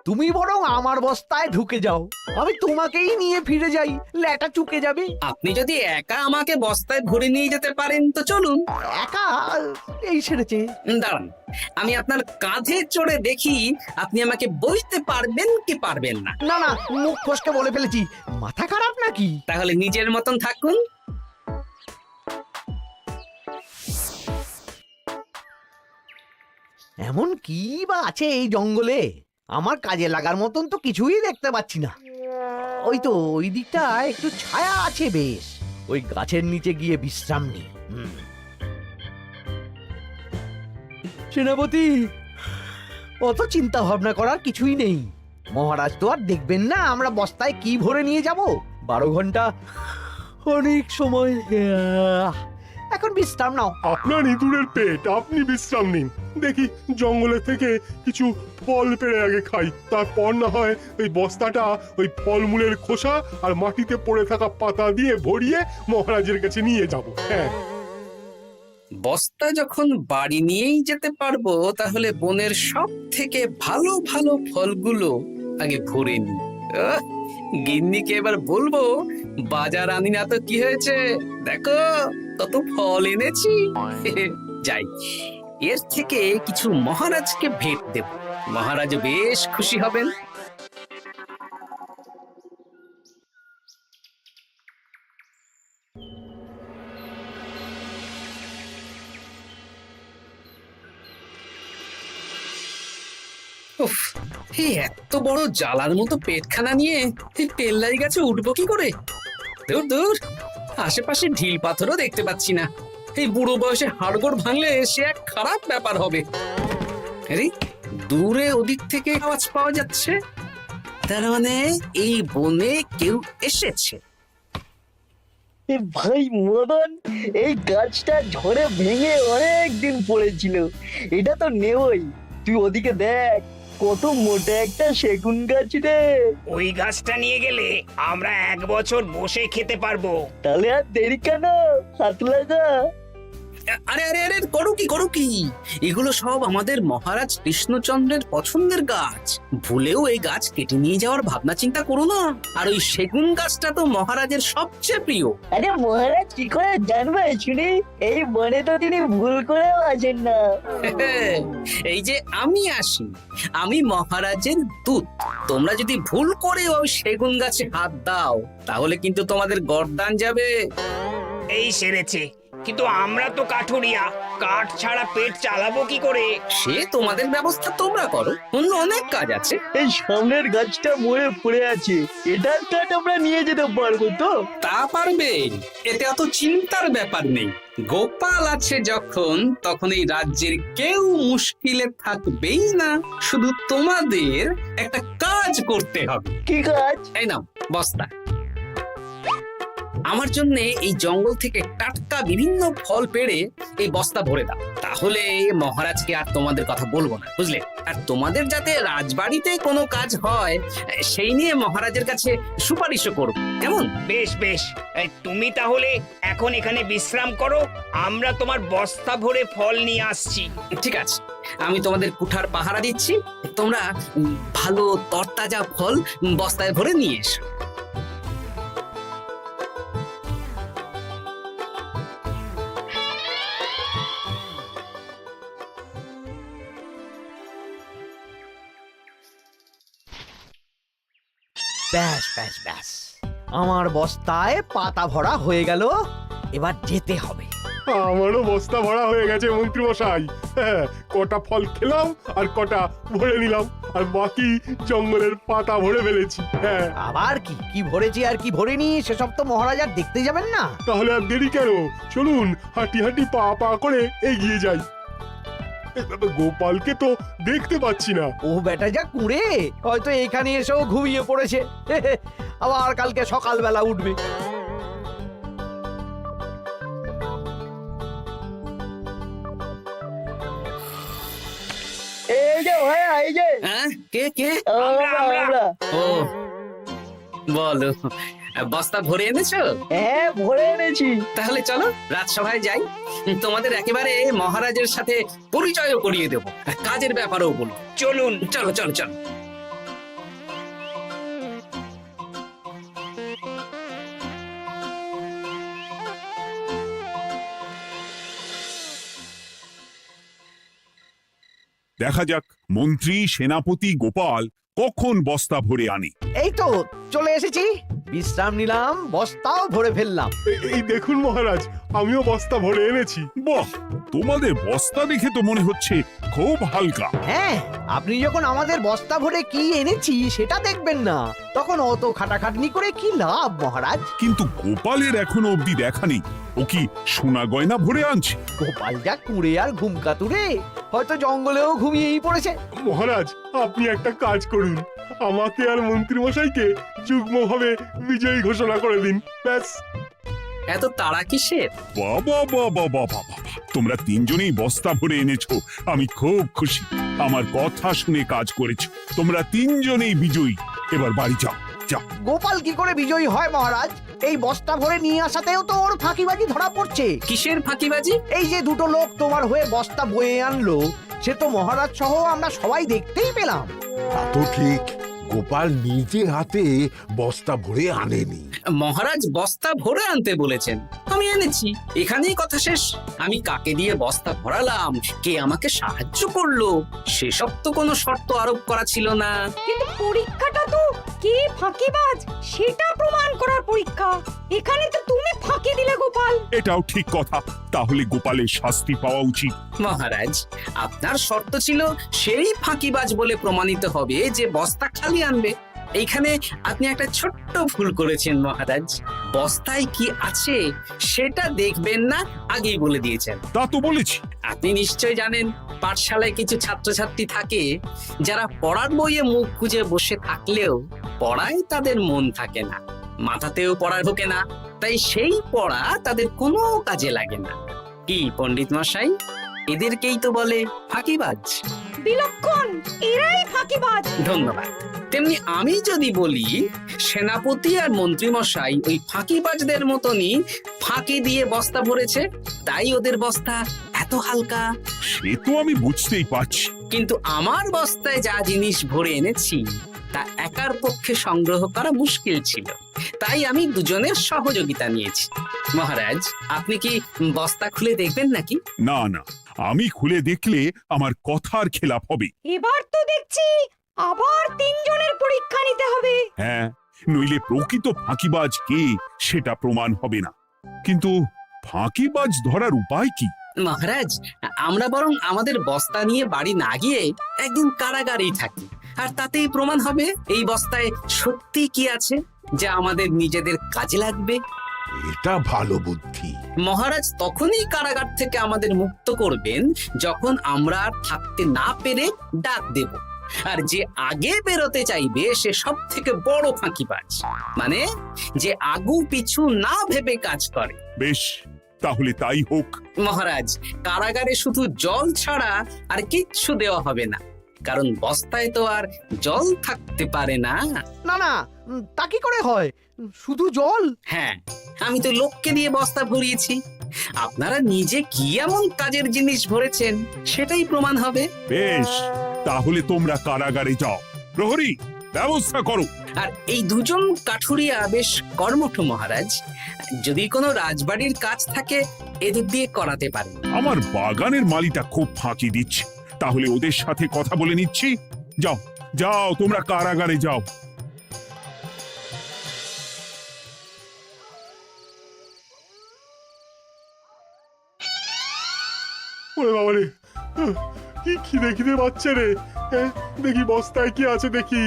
তুমি বরং আমার বস্তায় ঢুকে যাও, আমি তোমাকেই নিয়ে ফিরে যাই, ল্যাটা চুকে যাবে। আপনি যদি একা আমাকে বস্তায় ভরে নিয়ে যেতে পারেন তো চলুন। একা এই সেরেছে। দাঁড়ান, আমি আপনার কাঁধে চড়ে দেখি আপনি আমাকে বইতে পারবেন কি পারবেন না। না না, মুখ ফসকে বলে ফেলেছি, মাথা খারাপ নাকি? তাহলে নিজের মতন থাকুন। এমন কি বা আছে এই জঙ্গলে? আমার কাজে লাগার মতন তো কিছুই দেখতে পাচ্ছি না। ওই তো ওই দিকটা একটু ছায়া আছে বেশ, ওই গাছের নিচে গিয়ে বিশ্রাম নিই। সেনাপতি, অত চিন্তা ভাবনা করার কিছুই নেই। মহারাজ তো আর দেখবেন না আমরা বস্তায় কি ভরে নিয়ে যাব। 12 ঘন্টা অনেক সময়। এখন বিশ্রাম নাও। আপনার ইঁদুরের পেট, আপনি বিশ্রাম নিন। দেখি জঙ্গলে থেকে কিছু ফল পেড়ে আগে খাই, তারপর না হয় ওই বস্তাটা ওই ফলমূলের খোসা আর মাটিতে পড়ে থাকা পাতা দিয়ে ভরিয়ে মহারাজের কাছে নিয়ে যাব। হ্যাঁ, বস্তা যখন বাড়ি নিয়েই যেতে পারবো, তাহলে বনের সব থেকে ভালো ভালো ফলগুলো আগে ভরে নি। গিন্নিকে এবার বলবো, বাজার আনি না তো কি হয়েছে, দেখো কত ফল এনেছি। যাই, এর থেকে কিছু মহারাজকে ভেট দেব, মহারাজ বেশ খুশি হবেন। উফ, এই এত বড় জ্বালার মতো পেটখানা নিয়ে এই পেল্লাই গাছে উঠবো কি করে? দূর দূর, আশেপাশে ঢিল পাথরও দেখতে পাচ্ছি না। এই বুড়ো বয়সে হাড়গোড় ভাঙলে সে এক খারাপ ব্যাপার হবে। আরে, দূরে ওদিক থেকে আওয়াজ পাওয়া যাচ্ছে, তার মানে এই বনে কেউ এসেছে। ভাই মদন, এই গাছটা ঝড়ে ভেঙে অনেক দিন পড়েছিল, এটা তো নেবই। তুই ওদিকে দেখ, কত মোটা একটা সেগুন গাছ রে। ওই গাছটা নিয়ে গেলে আমরা 1 বছর বসে খেতে পারবো। তাহলে আর দেরি কেন, হাত লাগা। আরে আরে আরে, করো কি, এগুলো সব আমাদের মহারাজ কৃষ্ণচন্দ্রের পছন্দের গাছ। ভুলেও এই গাছ কেটে নিয়ে যাওয়ার ভাবনা চিন্তা করো না। আর ওই সেগুন গাছটা তো মহারাজের সবচেয়ে প্রিয়। আরে মহারাজ কি করে জানবে শুনি? এই বনে তো তিনি ভুল করেও আসেন না। এই যে আমি আসি, আমি মহারাজের দূত। তোমরা যদি ভুল করে ওই সেগুন গাছে হাত দাও, তাহলে কিন্তু তোমাদের গর্দান যাবে। এই সেরেছে, কিন্তু আমরা তো কাঠুরিয়া, কাঠ ছাড়া পেট চালাবো কি করে? সে তোমাদের ব্যবস্থা তোমরা করো, অন্য অনেক কাজ আছে। এই সামনের গাছটা মরে পড়ে আছে, এটার কাঠ আমরা নিয়ে যেতে পারবো তো? তা পারবে, এতে অত চিন্তার ব্যাপার নেই। গোপাল আছে যখন, তখন এই রাজ্যের কেউ মুশকিলে থাকবেই না। শুধু তোমাদের একটা কাজ করতে হবে। কি কাজ? এই নাও বস্তা। আমার জন্য এই জঙ্গল থেকে টাটকা বিভিন্ন ফল পেড়ে এই বস্তা ভরে দাও, তাহলে মহারাজকে আর তোমাদের কথা বলবো না, বুঝলে? আর তোমাদের যাতে রাজবাড়িতে কোনো কাজ হয় সেই নিয়ে মহারাজের কাছে সুপারিশও করবো, কেমন? বেশ বেশ, এই তুমি তাহলে এখন এখানে বিশ্রাম করো, আমরা তোমার বস্তা ভরে ফল নিয়ে আসছি। ঠিক আছে, আমি তোমাদের কুঠার পাহারা দিচ্ছি, তোমরা ভালো তরতাজা ফল বস্তায় ভরে নিয়ে এসো। ব্যাস ব্যাস ব্যাস, আমার বস্তায় পাতা ভরা হয়ে গেল, এবার যেতে হবে। আমারও বস্তা ভরা হয়ে গেছে মন্ত্রী মশাই। হ্যাঁ, কটা ফল খেলাম আর কটা ভরে নিলাম, আর বাকি জঙ্গলের পাতা ভরে ফেলেছি। হ্যাঁ, আবার কি কি ভরেছি আর কি ভরিনি সেসব তো মহারাজ আর দেখতে যাবেন না। তাহলে আর দেরি কেন, চলুন হাঁটি হাঁটি পা পা করে এগিয়ে যাই। গোপালকে তো দেখতে পাচ্ছি না। ও বেটা যা কুঁড়ে, হয়তো এখানে এসেও ঘুমিয়ে পড়েছে। আবার কালকে সকালবেলা উঠবে। এই যে ভাইয়া এই যে হ্যাঁ কে কে আমরা ও বলো, বস্তা ভরে এনেছো? হ্যাঁ ভরে এনেছি। তাহলে চলো রাজসভায় যাই, তোমাদের একেবারে মহারাজের সাথে পরিচয়ও করিয়ে দেবো, আর কাজের ব্যাপারেও বলবো। চলুন। চলো চলো চলো। দেখা যাক মন্ত্রী সেনাপতি গোপাল কখন বস্তা ভরে আনে। এই তো চলে এসেছি, বিশ্রাম নিলাম, বস্তাও ভরে ফেললাম। এই দেখুন মহারাজ, আমিও বস্তা ভরে এনেছি। বাহ, তোমাদের বস্তা দেখে তো মনে হচ্ছে খুব হালকা। হ্যাঁ, আপনি যখন আমাদের বস্তা ভরে কি এনেছি সেটা দেখবেন না, তখন অত খাটাখাটনি করে কি লাভ মহারাজ? কিন্তু গোপালের এখনো অবধি দেখা নেই, ও কি সোনা গয়না ভরে আনছে? গোপাল যা কুড়ে আর ঘুম কাতুরে, হয়তো জঙ্গলেও ঘুমিয়েই পড়েছে। মহারাজ, আপনি একটা কাজ করুন, আমাকে আর মন্ত্রী মশাইকে যুগ্মভাবে বিজয়ী ঘোষণা করে দিন, ব্যাস। এত তাড়া কিসের? বাবা বাবা বাবা বাবা, তোমরা তিনজনেই বস্তা ভরে এনেছো, আমি খুব খুশি। আমার কথা শুনে কাজ করেছো, তোমরা তিনজনেই বিজয়ী। এবার বাড়ি যাও যাও। গোপাল কি করে বিজয়ী হয় মহারাজ? এই বস্তা ভরে নিয়ে আসাতেও তো ওর ফাঁকিবাজি ধরা পড়ছে। কিসের ফাঁকিবাজি? এই যে দুটো লোক তোমার হয়ে বস্তা বয়ে আনলো, সে তো মহারাজ সহ আমরা সবাই দেখতেই পেলাম। তা তো ঠিক, গোপাল নিজে হাতে বস্তা ভরে আনেনি। মহারাজ বস্তা ভরে আনতে বলেছেন, আমি এনেছি, এখানেই কথা শেষ। আমি কাকে দিয়ে বস্তা ভরালাম, কে আমাকে সাহায্য করলো, সেসব তো কোনো শর্ত আরোপ করা ছিল না। কিন্তু পরীক্ষাটা তো কে ফাঁকিবাজ সেটা প্রমাণ করার পরীক্ষা। এখানে তো তুমি ফাঁকি দিলে গোপাল। এটাও ঠিক কথা, তাহলে গোপালের শাস্তি পাওয়া উচিত। মহারাজ, আপনার শর্ত ছিল সেই ফাঁকিবাজ বলে প্রমাণিত হবে যে বস্তা খালি আনবে। এইখানে আপনি একটা ছোট্ট ভুল করেছেন মহারাজ, বস্তায় কি আছে সেটা দেখবেন না আগেই বলে দিয়েছেন। তা তো বলেছি। আপনি নিশ্চয় জানেন পাঠশালায় কিছু ছাত্রছাত্রী থাকে যারা পড়ার বইয়ে মুখ গুজে বসে থাকলেও পড়ায় তাদের মন থাকে না, মাথাতেও পড়া ঢোকে না, তাই সেই পড়া তাদের কোনো কাজে লাগে না। কি পণ্ডিত মশাই, এদেরকেই তো বলে ফাঁকিবাজ। বিলক্ষণ, এরাই ফাঁকিবাজ। ধন্যবাদ। তেমনি আমি যদি বলি সেনাপতি আর মন্ত্রী মশাই ওই ফাঁকিবাজদের মতনই ফাঁকি দিয়ে বস্তা ভরেছে, তাই ওদের বস্তা এত হালকা। সে তো আমি বুঝতেই পারছি। কিন্তু আমার বস্তায় যা জিনিস ভরে এনেছি তা একার পক্ষে সংগ্রহ করা মুশকিল ছিল, তাই আমি দুজনের সহযোগিতা নিয়েছি। মহারাজ, আপনি কি বস্তা খুলে দেখবেন নাকি? না না, আমি খুলে দেখলে আমার কথার খেলাপ হবে। এবার তো দেখছি আবার তিনজনের পরীক্ষা নিতে হবে। হ্যাঁ, নইলে প্রকৃত ফাঁকিবাজ কে সেটা প্রমাণ হবে না। কিন্তু ফাঁকিবাজ ধরার উপায় কি? মহারাজ, আমরা বরং আমাদের বস্তা নিয়ে বাড়ি না গিয়ে একদিন কারাগারেই থাকি, আর তাতেই প্রমাণ হবে এই বস্তায় সত্যি কি আছে যা আমাদের নিজেদের কাজে লাগবে। এটা ভালো বুদ্ধি। মহারাজ তখনই কারাগার থেকে আমাদের মুক্ত করবেন যখন আমরা আর থাকতে না পেরে ডাক দেব, আর যে আগে বেরোতে চাইবে সে সব থেকে বড় ফাঁকিবাজ, মানে যে আগু পিছু না ভেবে কাজ করে। বেশ, তাহলে তাই হোক। মহারাজ, কারাগারে শুধু জল ছাড়া আর কিচ্ছু দেওয়া হবে না, কারণ বস্তায় তো আর জল থাকতে পারে না। না না, তা কি করে হয়? শুধু জল? হ্যাঁ, আমি তো লোককে দিয়ে বস্তা ভরিয়েছি, আপনারা নিজে কি এমন কাজের জিনিস ভরেছেন সেটাই প্রমাণ হবে। বেশ, তাহলে তোমরা কারাগারে যাও, প্রহরী ব্যবস্থা করো। আর এই দুজন কাঠুরিয়া বেশ কর্মঠ মহারাজ, যদি কোনো রাজবাড়ির কাজ থাকে এদের দিয়ে করাতে পারেন। আমার বাগানের মালিটা খুব ফাঁকি দিচ্ছে, তাহলে ওদের সাথে কথা বলে নিচ্ছি। যাও যাও, তোমরা কারাগারে যাও। ওরে বাবা রে, কি খিদে খিদে পাচ্ছে রে। দেখি বস্তায় কি আছে দেখি।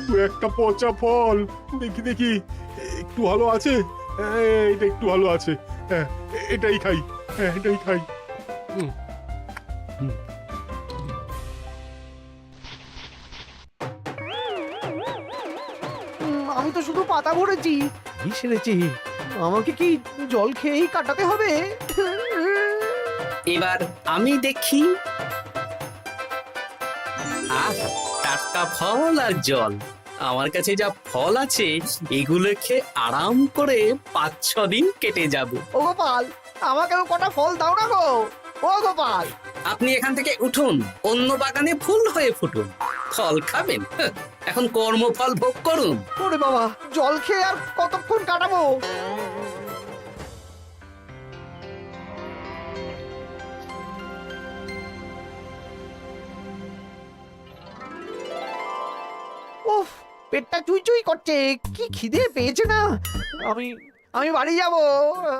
দু একটা পচা ফল, দেখি দেখি একটু ভালো আছে। এটা একটু ভালো আছে, হ্যাঁ এটাই খাই, হ্যাঁ এটাই খাই। আমি তো শুধু পাতা ভরেছি, কি সেরেছি। আমাকে কি জল খেয়েই কাটাতে হবে? এবার আমি দেখি। আহা, টাটকা ফল আর জল। আমার কাছে যা ফল আছে এগুলো খেয়ে আরাম করে 5-6 দিন কেটে যাবে। ও গোপাল, আমাকেও কটা ফল দাও না গো। ও গোপাল, আপনি এখান থেকে উঠুন, অন্য বাগানে ফুল হয়ে ফুটুন। ফল খাবেন? এখন কর্মফল ভোগ করুন। ওরে বাবা, জল খেয়ে আর কতক্ষণ কাটাবো? উফ, পেটটা চুই চুই করছে, কি খিদে পেয়েছে না। আমি আমি বাড়ি যাব।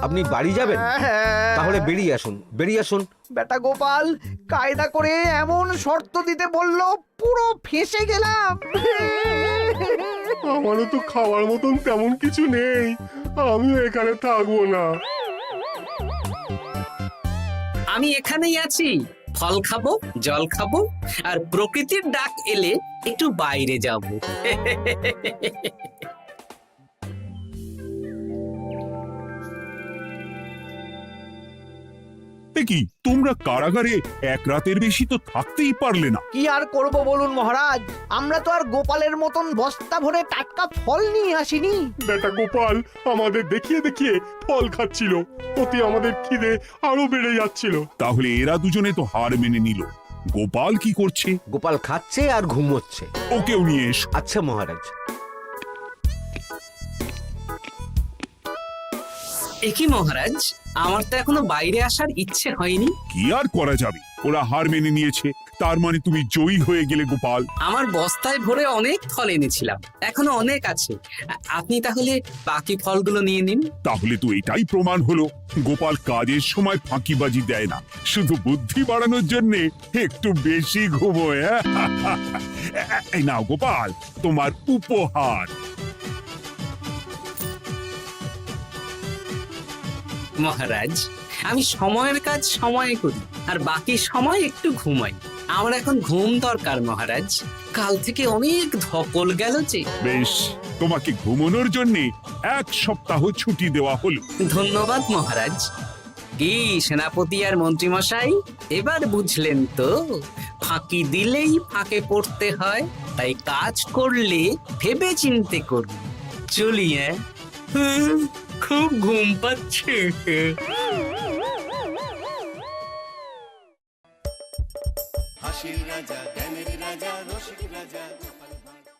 আপনি বাড়ি যাবেন? হ্যাঁ। তাহলে বেরিয়ে আসুন, বেরিয়ে আসুন। বেটা গোপাল কায়দা করে এমন শর্ত দিতে বলল, পুরো ফেঁসে গেলাম। আমারও তো খাওয়ার মতন তেমন কিছু নেই, আমিও এখানে থাকবো না। আমি এখানেই আছি। ফল খাবো, জল খাবো, আর প্রকৃতির ডাক এলে একটু বাইরে যাব। কি তোমরা কারাগারে এক রাতের বেশি তো থাকতেই পারলে না? কি আর করব বলুন মহারাজ, আমরা তো আর গোপালের মতন বস্তা ভরে টাটকা ফল নিয়ে আসিনি। বেটা গোপাল আমাদের দেখিয়ে দেখিয়ে ফল খাচ্ছিল, ওতে আমাদের খিদে আরো বেড়ে যাচ্ছিল। তাহলে এরা দুজনে তো হার মেনে নিল। গোপাল কি করছে? গোপাল খাচ্ছে আর ঘুমোচ্ছে। ওকেও নিয়ে এসো। আচ্ছা মহারাজ। একই মহারাজ, আমার তো এখনো বাইরে আসার ইচ্ছে হয়নি। কি আর করা যাবে, ওরা হার মেনে নিয়েছে, তার মানে তুমি জয়ী হয়ে গেলে গোপাল। আমার বস্তায় ভরে অনেক ফল এনেছিলাম, এখনো অনেক আছে। আপনি তাহলে বাকি ফলগুলো নিয়ে নিন। তাহলে তো এটাই প্রমাণ হলো গোপাল কাজের সময় ফাঁকিবাজি দেয় না, শুধু বুদ্ধি বাড়ানোর জন্য একটু বেশি ঘুমোয়। এই নাও গোপাল, তোমার উপহার। মহারাজ, আমি সময়ের কাজ সময়ে করি আর বাকি সময় একটু ঘুমাই। আমার এখন ঘুম দরকার মহারাজ, কাল থেকে অনেক ধকল গেল যে। বেশ, তোমাকে ঘুমানোর জন্য 1 সপ্তাহ ছুটি দেওয়া হলো। ধন্যবাদ মহারাজ। কি সেনাপতি আর মন্ত্রী মশাই, এবার বুঝলেন তো, ফাঁকি দিলেই ফাঁকে পড়তে হয়, তাই কাজ করলে ভেবে চিন্তে করুন। চলি। খুব ঘুম পাচ্ছে। হাসির রাজা, জ্ঞানের রাজা, রসিক রাজা।